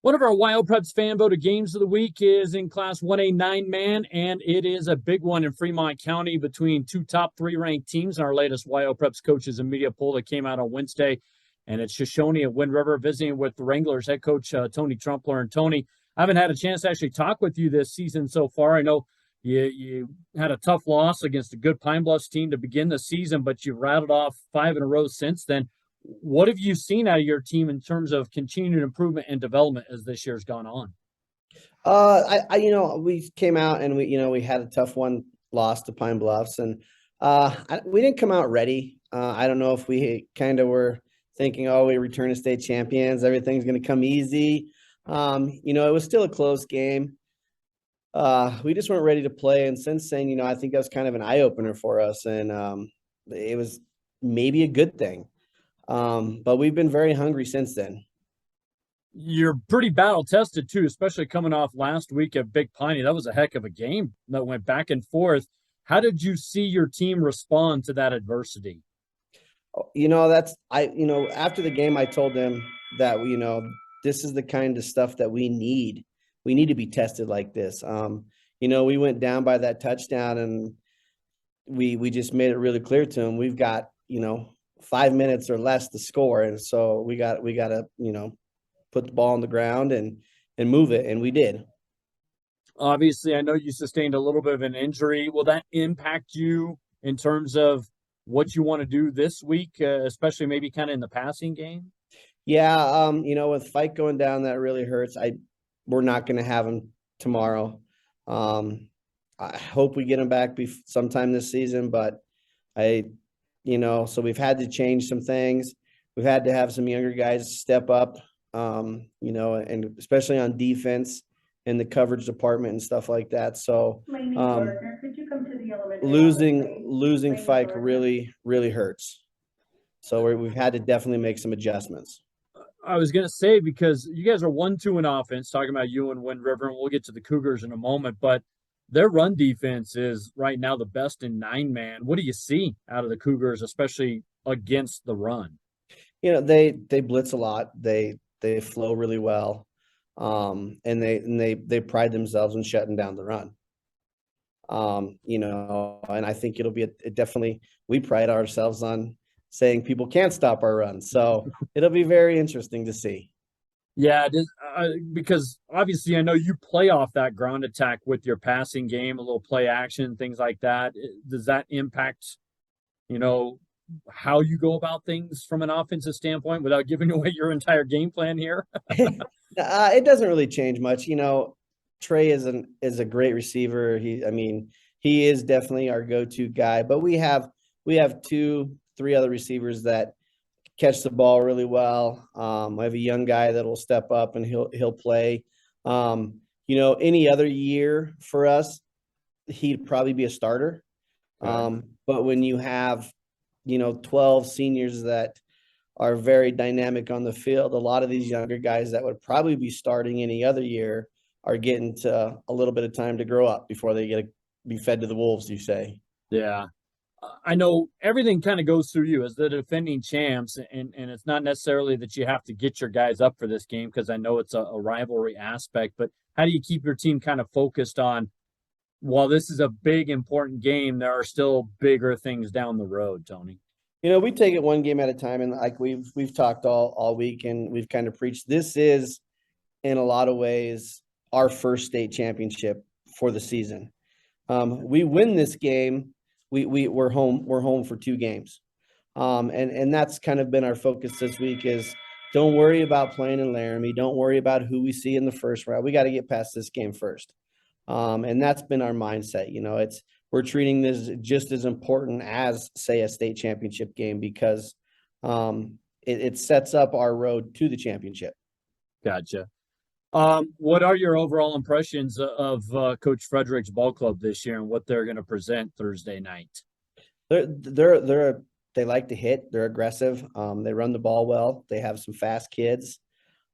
One of our Wyopreps fan voted games of the week is in Class 1A 9-man, and it is a big one in Fremont County between two top three ranked teams in our latest Wyopreps coaches and media poll that came out on Wednesday. And it's Shoshoni and Wind River visiting with the Wranglers head coach Tony Truempler. And Tony, I haven't had a chance to actually talk with you this season so far. I know you had a tough loss against a good Pine Bluffs team to begin the season, but you've rattled off 5 in a row since then. What have you seen out of your team in terms of continued improvement and development as this year's gone on? We came out and we had a tough one, lost to Pine Bluffs, and we didn't come out ready. I don't know if we kind of were thinking, oh, we return to state champions, everything's going to come easy. It was still a close game. We just weren't ready to play, and since then, I think that was kind of an eye opener for us, and it was maybe a good thing. But we've been very hungry since then. You're pretty battle tested too, especially coming off last week at Big Piney. That was a heck of a game that went back and forth. How did you see your team respond to that adversity? After the game, I told them that, this is the kind of stuff that we need. We need to be tested like this. We went down by that touchdown, and we just made it really clear to them. We've got, 5 minutes or less to score. And so we got to, put the ball on the ground and move it. And we did. Obviously, I know you sustained a little bit of an injury. Will that impact you in terms of what you want to do this week, especially maybe kind of in the passing game? Yeah. With Fight going down, that really hurts. We're not going to have him tomorrow. I hope we get him back sometime this season, but so we've had to change some things. We've had to have some younger guys step up, and especially on defense and the coverage department and stuff like that. So could you come to the elementary losing Fike really, really hurts. So we've had to definitely make some adjustments. I was going to say, because you guys are 1-2 in offense, talking about you and Wind River, and we'll get to the Cougars in a moment, but their run defense is right now the best in 9-man. What do you see out of the Cougars, especially against the run? They blitz a lot. They flow really well. And they pride themselves in shutting down the run. And I think it'll be definitely, we pride ourselves on saying people can't stop our run. So it'll be very interesting to see. Yeah, because obviously I know you play off that ground attack with your passing game, a little play action, things like that. Does that impact, how you go about things from an offensive standpoint without giving away your entire game plan here? It doesn't really change much. Trey is a great receiver. He is definitely our go-to guy, but we have 2-3 other receivers that catch the ball really well. I have a young guy that'll step up and he'll play. Any other year for us, he'd probably be a starter. But when you have 12 seniors that are very dynamic on the field, a lot of these younger guys that would probably be starting any other year are getting to a little bit of time to grow up before they get to be fed to the wolves, you say. Yeah. I know everything kind of goes through you as the defending champs, and it's not necessarily that you have to get your guys up for this game, because I know it's a rivalry aspect, but how do you keep your team kind of focused on, while this is a big, important game, there are still bigger things down the road, Tony? We take it one game at a time, and like we've talked all week, and we've kind of preached, this is in a lot of ways our first state championship for the season. We win this game, we're home for 2 games. And that's kind of been our focus this week, is don't worry about playing in Laramie. Don't worry about who we see in the first round. We got to get past this game first. And that's been our mindset. We're treating this just as important as, say, a state championship game, because it sets up our road to the championship. Gotcha. What are your overall impressions of Coach Frederick's ball club this year and what they're going to present Thursday night? They like to hit. They're aggressive. They run the ball well. They have some fast kids.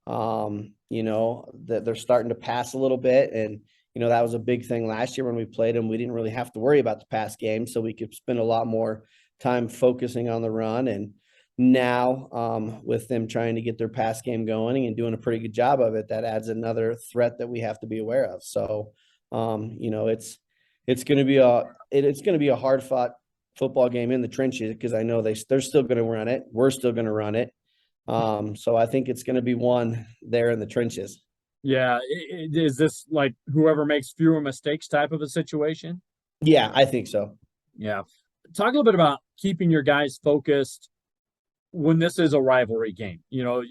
They're starting to pass a little bit, and that was a big thing last year when we played them. We didn't really have to worry about the pass game, so we could spend a lot more time focusing on the run. And now, with them trying to get their pass game going and doing a pretty good job of it, that adds another threat that we have to be aware of. So, it's going to be it's going to be a hard fought football game in the trenches, because I know they're still going to run it. We're still going to run it. So I think it's going to be one there in the trenches. Yeah. Is this like whoever makes fewer mistakes type of a situation? Yeah, I think so. Yeah. Talk a little bit about keeping your guys focused when this is a rivalry game. You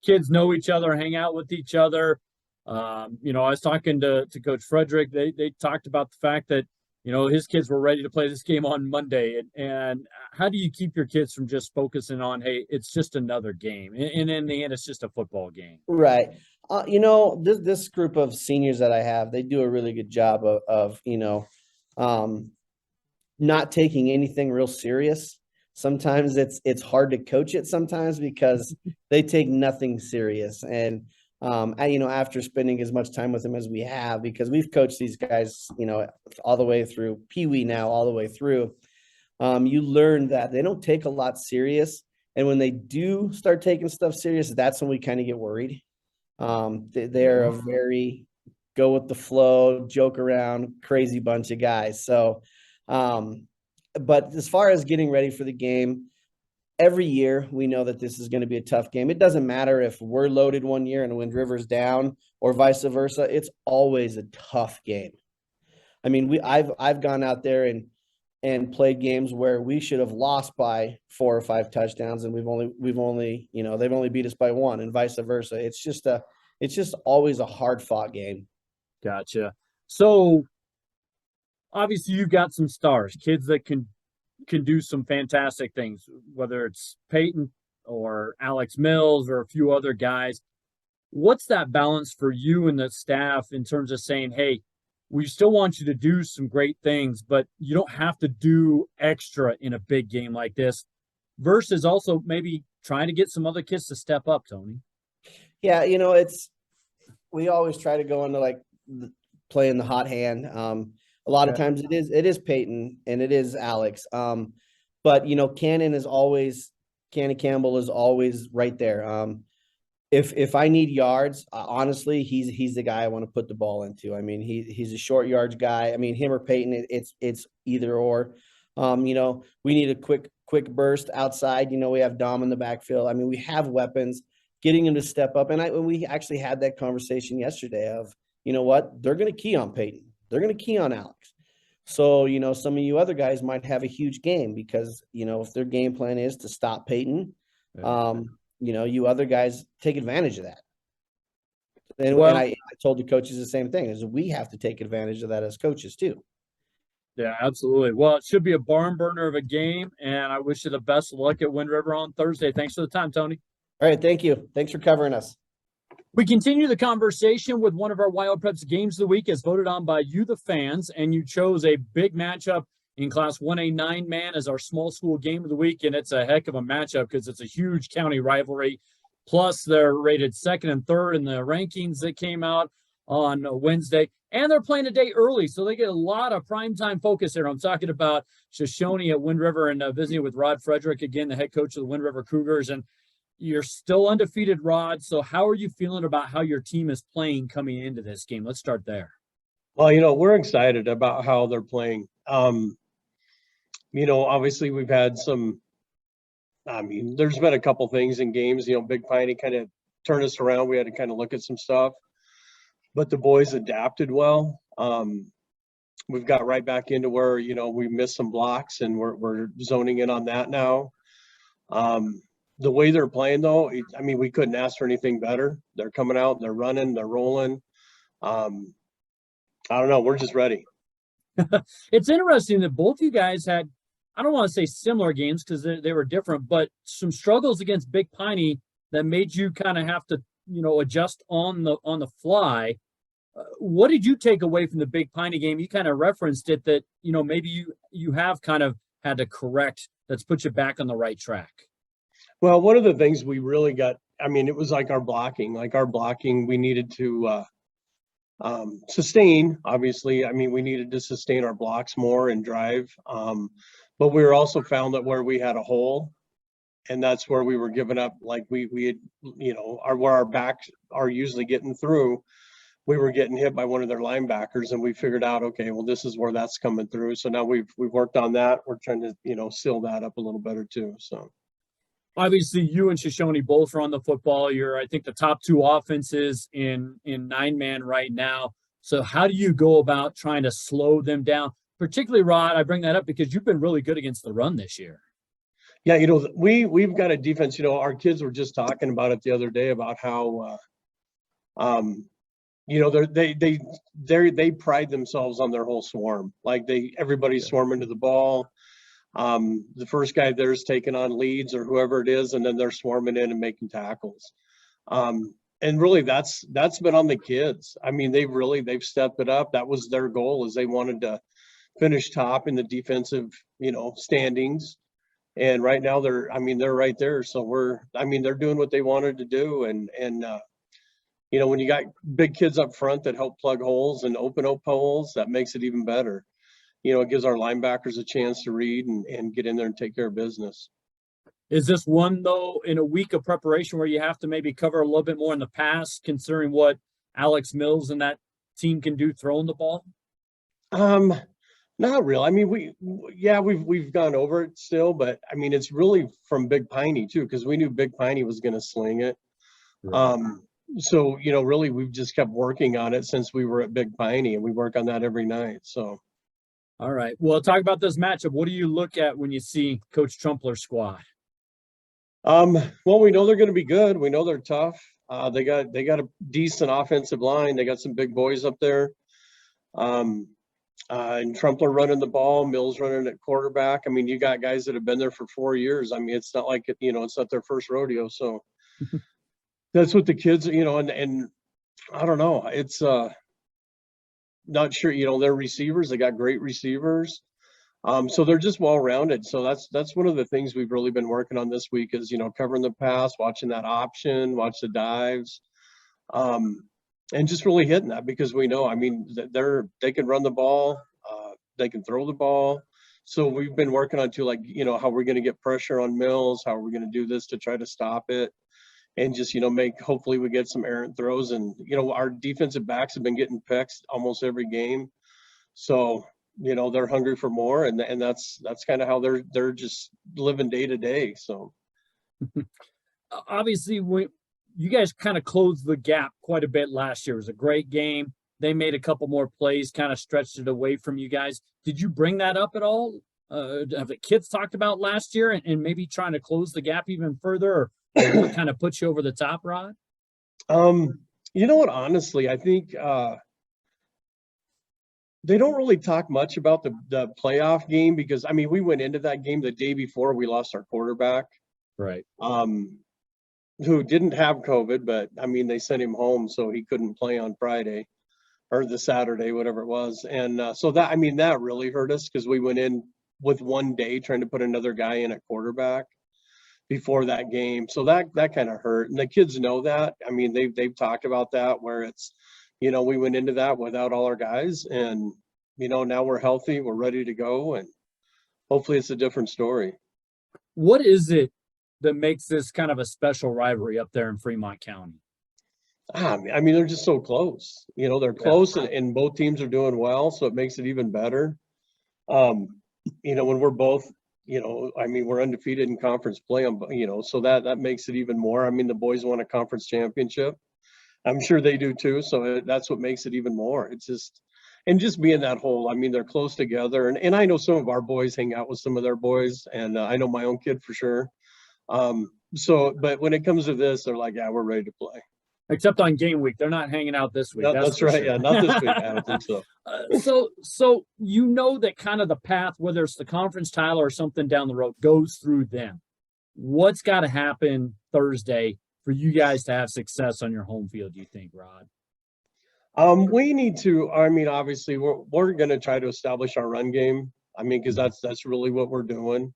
kids know each other, hang out with each other. I was talking to Coach Frederick. They talked about the fact that, his kids were ready to play this game on Monday. And how do you keep your kids from just focusing on, hey, it's just another game. And in the end, it's just a football game. Right. This group of seniors that I have, they do a really good job of not taking anything real serious. Sometimes it's hard to coach it sometimes because they take nothing serious. And after spending as much time with them as we have, because we've coached these guys, all the way through Pee Wee now, all the way through, you learn that they don't take a lot serious. And when they do start taking stuff serious, that's when we kind of get worried. They're a very go with the flow, joke around, crazy bunch of guys. So, but as far as getting ready for the game, every year we know that this is going to be a tough game. It doesn't matter if we're loaded one year and Wind River's down or vice versa. It's always a tough game. I mean, I've gone out there and played games where we should have lost by 4 or 5 touchdowns, and we've only they've only beat us by 1, and vice versa. It's just always a hard fought game. Gotcha. So obviously you've got some stars, kids that can do some fantastic things, whether it's Peyton or Alex Mills or a few other guys. What's that balance for you and the staff in terms of saying, hey, we still want you to do some great things, but you don't have to do extra in a big game like this, versus also maybe trying to get some other kids to step up, Tony? Yeah, we always try to go into like playing the hot hand. A lot of times it is Peyton and it is Alex. But Cannon Campbell is always right there. If I need yards, honestly, he's the guy I want to put the ball into. I mean, he's a short yards guy. I mean, him or Peyton, it's either or. We need a quick burst outside. We have Dom in the backfield. I mean, we have weapons. Getting him to step up, and we actually had that conversation yesterday of, they're going to key on Peyton. They're going to key on Alex. So, some of you other guys might have a huge game because, if their game plan is to stop Peyton, you other guys take advantage of that. And I told the coaches the same thing, is we have to take advantage of that as coaches too. Yeah, absolutely. Well, it should be a barn burner of a game, and I wish you the best of luck at Wind River on Thursday. Thanks for the time, Tony. All right. Thank you. Thanks for covering us. We continue the conversation with one of our WyoPreps games of the week as voted on by you, the fans, and you chose a big matchup in Class 1A 9-man as our small school game of the week, and it's a heck of a matchup because it's a huge county rivalry. Plus, they're rated second and third in the rankings that came out on Wednesday, and they're playing a day early, so they get a lot of primetime focus here. I'm talking about Shoshoni at Wind River and visiting with Rod Frederick, again, the head coach of the Wind River Cougars, and you're still undefeated, Rod. So how are you feeling about how your team is playing coming into this game? Let's start there. Well, we're excited about how they're playing. Obviously we've had there's been a couple things in games, Big Piney kind of turned us around. We had to kind of look at some stuff, but the boys adapted well. We've got right back into where, we missed some blocks and we're zoning in on that now. The way they're playing, though, we couldn't ask for anything better. They're coming out, they're running, they're rolling. I don't know. We're just ready. It's interesting that both you guys had, I don't want to say similar games because they were different, but some struggles against Big Piney that made you kind of have to, adjust on the fly. What did you take away from the Big Piney game? You kind of referenced it that, maybe you have kind of had to correct that's put you back on the right track. Well, one of the things we really got, it was like our blocking. We needed to sustain. Obviously, I mean, we needed to sustain our blocks more and drive. But we were also found that where we had a hole, and that's where we were giving up, like we had, you know, where our backs are usually getting through, we were getting hit by one of their linebackers, and we figured out, okay, well, this is where that's coming through. So now we've worked on that. We're trying to, you know, seal that up a little better too. So Obviously, you and Shoshoni both run the football. You're, I think, the top two offenses in 9-man right now. So how do you go about trying to slow them down? Particularly, Rod, I bring that up because you've been really good against the run this year. yeah, you know, we've got a defense. You know, our kids were just talking about it the other day about how, you know, they pride themselves on their whole swarm. Like everybody's swarming to the ball. The first guy there's taking on leads or whoever it is, and then they're swarming in and making tackles. And really that's been on the kids. I mean, they've stepped it up. That was their goal, is they wanted to finish top in the defensive, you know, standings. And right now they're right there. So they're doing what they wanted to do. And you know, when you got big kids up front that help plug holes and open up holes, that makes it even better. You know, it gives our linebackers a chance to read and get in there and take care of business. Is this one, though, in a week of preparation where you have to maybe cover a little bit more in the pass, considering what Alex Mills and that team can do throwing the ball? Not real. I mean, we've gone over it still, but I mean, it's really from Big Piney too, because we knew Big Piney was going to sling it. Right. So, you know, really we've just kept working on it since we were at Big Piney, and we work on that every night. So. All right. Well, talk about this matchup. What do you look at when you see Coach Truempler's squad? Well, we know they're going to be good. We know they're tough. They got a decent offensive line. They got some big boys up there. And Truempler running the ball, Mills running at quarterback. I mean, you got guys that have been there for 4 years. I mean, it's not like you know, it's not their first rodeo. So that's what the kids, you know, and I don't know. It's not sure, you know, their receivers, they got great receivers. So they're just well-rounded. So that's one of the things we've really been working on this week is, you know, covering the pass, watching that option, watch the dives. And just really hitting that, because we know, I mean, they can run the ball, they can throw the ball. So we've been working on too, like, you know, how we're going to get pressure on Mills, how we're going to do this to try to stop it, and just, you know, hopefully we get some errant throws. And, you know, our defensive backs have been getting picks almost every game. So, you know, they're hungry for more, and that's kind of how they're just living day to day. So Obviously, you guys kind of closed the gap quite a bit last year. It was a great game. They made a couple more plays, kind of stretched it away from you guys. Did you bring that up at all? Have the kids talked about last year and maybe trying to close the gap even further, or what kind of puts you over the top, Rod? You know what, honestly, I think they don't really talk much about the playoff game, because I mean, we went into that game the day before we lost our quarterback. Right. Who didn't have COVID, but I mean, they sent him home, so he couldn't play on Friday or the Saturday, whatever it was. And so that, I mean, that really hurt us, because we went in with one day trying to put another guy in at quarterback before that game. So that kind of hurt. And the kids know that. I mean, they've talked about that, where it's, you know, we went into that without all our guys, and, you know, now we're healthy, we're ready to go, and hopefully it's a different story. What is it that makes this kind of a special rivalry up there in Fremont County? I mean, they're just so close. You know, they're close, and both teams are doing well, so it makes it even better. You know, when we're both, you know, I mean, we're undefeated in conference play, you know, so that makes it even more. I mean, the boys won a conference championship. I'm sure they do too. So that's what makes it even more. It's just, and just being that whole, I mean, they're close together. And I know some of our boys hang out with some of their boys, and I know my own kid for sure. So, but when it comes to this, they're like, yeah, we're ready to play. Except on game week. They're not hanging out this week. No, that's right. Sure. Yeah, not this week. I don't think so. So you know that kind of the path, whether it's the conference title or something down the road, goes through them. What's got to happen Thursday for you guys to have success on your home field, do you think, Rod? We need to, I mean, obviously we're going to try to establish our run game. I mean, because that's really what we're doing.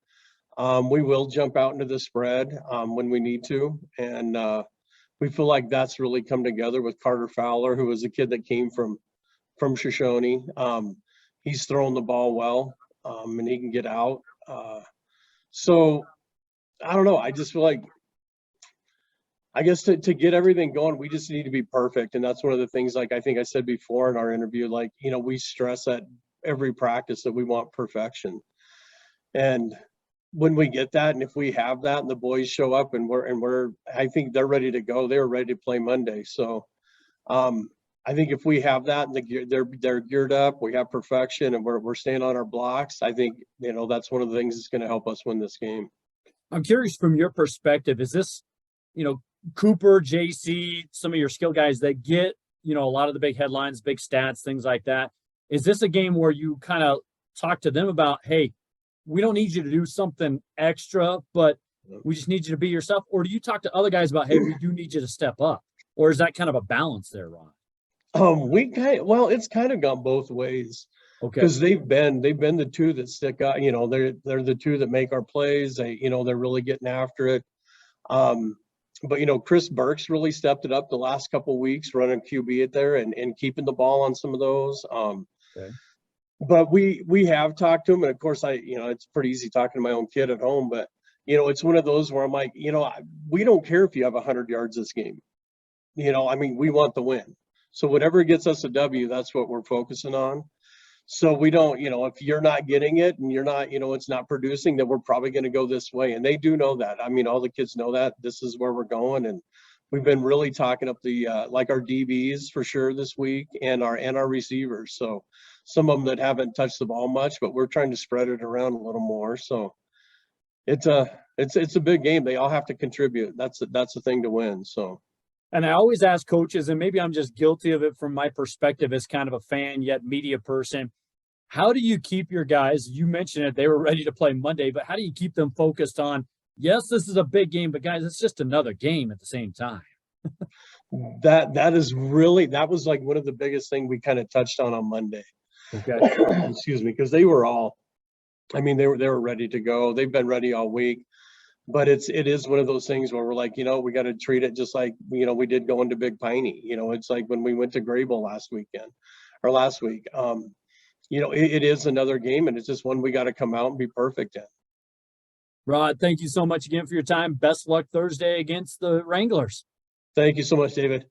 We will jump out into the spread when we need to, and we feel like that's really come together with Carter Fowler, who was a kid that came from Shoshoni. He's throwing the ball well, and he can get out. So I don't know. I just feel like, I guess to get everything going, we just need to be perfect. And that's one of the things, like I think I said before in our interview, like, you know, we stress at every practice that we want perfection. And when we get that, and if we have that and the boys show up and we're, I think they're ready to go. They were ready to play Monday. So I think if we have that and they're geared up, we have perfection and we're staying on our blocks, I think, you know, that's one of the things that's going to help us win this game. I'm curious from your perspective, is this, you know, Cooper, JC, some of your skill guys that get, you know, a lot of the big headlines, big stats, things like that. Is this a game where you kind of talk to them about, hey, we don't need you to do something extra, but we just need you to be yourself? Or do you talk to other guys about, hey, we do need you to step up? Or is that kind of a balance there, Ron? It's kind of gone both ways. Okay. Because they've been the two that stick out. You know, they're the two that make our plays. They're really getting after it. But you know, Chris Burke's really stepped it up the last couple of weeks, running QB it there and keeping the ball on some of those. Okay. But we have talked to him, and of course, it's pretty easy talking to my own kid at home. But you know, it's one of those where I'm like, you know, we don't care if you have 100 yards this game. You know, I mean, we want the win. So whatever gets us a W, that's what we're focusing on. So we don't, you know, if you're not getting it and you're not, you know, it's not producing, then we're probably going to go this way. And they do know that. I mean, all the kids know that this is where we're going. And we've been really talking up the, like our DBs for sure this week and our receivers. So some of them that haven't touched the ball much, but we're trying to spread it around a little more. So it's a big game. They all have to contribute. That's the thing to win. So. And I always ask coaches, and maybe I'm just guilty of it from my perspective as kind of a fan yet media person, how do you keep your guys, you mentioned it, they were ready to play Monday, but how do you keep them focused on, yes, this is a big game, but guys, it's just another game at the same time? That was like one of the biggest things we kind of touched on Monday. Okay. Excuse me, because they were all, I mean, they were ready to go. They've been ready all week. But it is one of those things where we're like, you know, we got to treat it just like, you know, we did going to Big Piney. You know, it's like when we went to Grable last week. You know, it is another game, and it's just one we got to come out and be perfect in. Rod, thank you so much again for your time. Best luck Thursday against the Wranglers. Thank you so much, David.